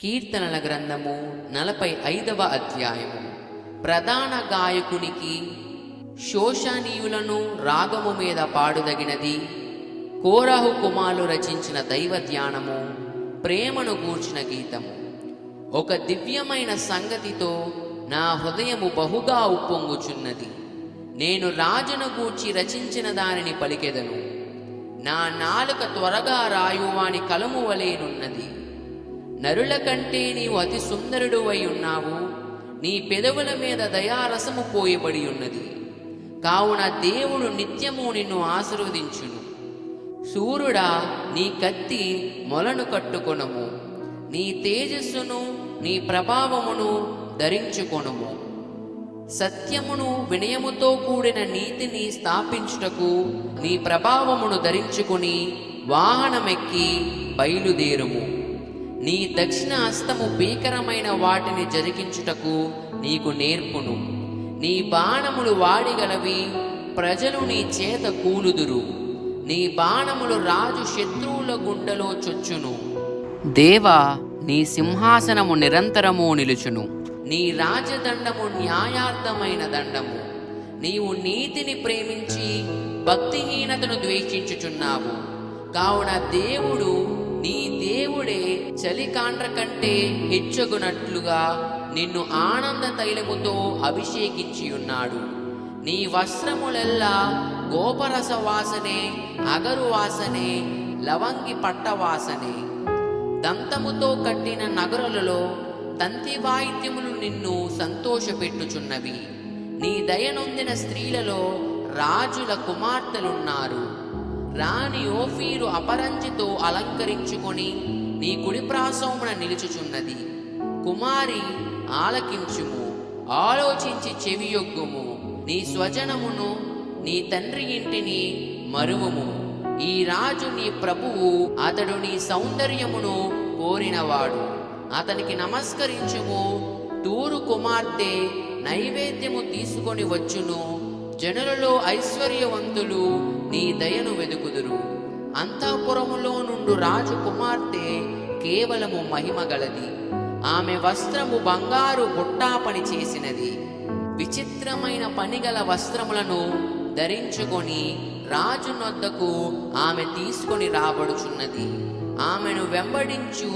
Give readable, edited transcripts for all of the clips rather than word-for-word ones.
కీర్తనల గ్రంథము 45వ అధ్యాయము. ప్రధాన గాయకునికి శోషనీయులను రాగము మీద పాడుదగినది. కోరహు కుమారులు రచించిన దైవ ధ్యానము, ప్రేమను గూర్చిన గీతము. ఒక దివ్యమైన సంగతితో నా హృదయము బహుగా ఉప్పొంగుచున్నది. నేను రాజును గూర్చి రచించిన దానిని పలికెదను. నా నాలుక త్వరగా రాయువాని కలము వలెనున్నది. నరుల కంటే నీవు అతి సుందరుడు అయి ఉన్నావు. నీ పెదవుల మీద దయారసము పోయబడి ఉన్నది. కావున దేవుడు నిత్యము నిన్ను ఆశీర్వదించును. సూర్యుడా, నీ కత్తి మొలను కట్టుకొనుము. నీ తేజస్సును నీ ప్రభావమును ధరించుకొనుము. సత్యమును వినయముతో కూడిన నీతిని స్థాపించుటకు నీ ప్రభావమును ధరించుకుని వాహనమెక్కి బయలుదేరుము. నీ దక్షిణ హస్తము భీకరమైన వాటిని జరిగించుటకు నీకు నేర్పును. నీ బాణములు వాడిగలవి, ప్రజలు నీ చేత కూలుదురు. నీ బాణములు రాజు శత్రువుల గుండెలో చొచ్చును. దేవా, నీ సింహాసనము నిరంతరము నిలుచును. నీ రాజదండము న్యాయార్థమైన దండము. నీవు నీతిని ప్రేమించి భక్తిహీనతను ద్వేషించుచున్నావు. కావున దేవుడు నీ దేవుడే చలికాండ్ర కంటే హెచ్చగునట్లుగా నిన్ను ఆనంద తైలముతో అభిషేకించి ఉన్నాడు. నీ వస్త్రములెల్లా గోపరస వాసనే, అగరు వాసనే, లవంగి పట్ట వాసనే. దంతముతో కట్టిన నగరులలో తంతి వాయిద్యములు నిన్ను సంతోషపెట్టుచున్నవి. నీ దయనొందిన స్త్రీలలో రాజుల కుమార్తెలున్నారు. రాణి ఓఫీరు అపరంజితో అలంకరించుకొని నీ కుడిప్రాసమున నిలుచుచున్నది. కుమారి, ఆలకించుము, ఆలోచించి చెవియొగ్గుము. నీ స్వజనమును, నీ తండ్రి ఇంటిని మరువుము. ఈ రాజు నీ ప్రభువు, అతడు నీ సౌందర్యమును కోరినవాడు. అతనికి నమస్కరించుము. తూరు కుమార్తె నైవేద్యము తీసుకొని వచ్చును. జనులలో ఐశ్వర్యవంతులు నీ దయను వెదుకుదురు. అంతఃపురములో నుండు రాజు కుమార్తె కేవలము మహిమ గలది. ఆమె వస్త్రము బంగారు బుట్టా పని చేసినది. విచిత్రమైన పనిగల వస్త్రములను ధరించుకొని రాజు నొద్దకు ఆమె తీసుకొని రాబడుచున్నది. ఆమెను వెంబడించు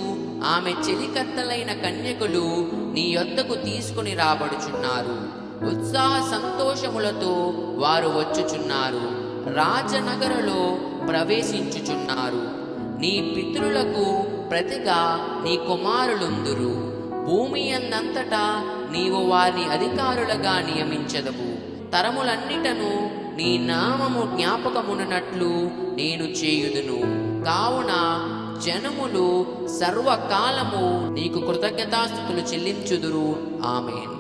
ఆమె చెలికత్తలైన కన్యకులు నీ యొద్దకు తీసుకొని రాబడుచున్నారు. ఉత్సాహ సంతోషములతో వారు వచ్చుచున్నారు. రాజనగరులో ప్రవేశించుచున్నారు. నీ పితరులకు ప్రతిగా నీ కుమారులుందురు. భూమి అందంతటా నీవు వారిని అధికారులుగా నియమించదవు. తరములన్నిటను నీ నామము జ్ఞాపకమునట్లు నేను చేయుదును. కావున జనములు సర్వకాలము నీకు కృతజ్ఞతాస్తుతులు చెల్లించుదురు. ఆమేన్.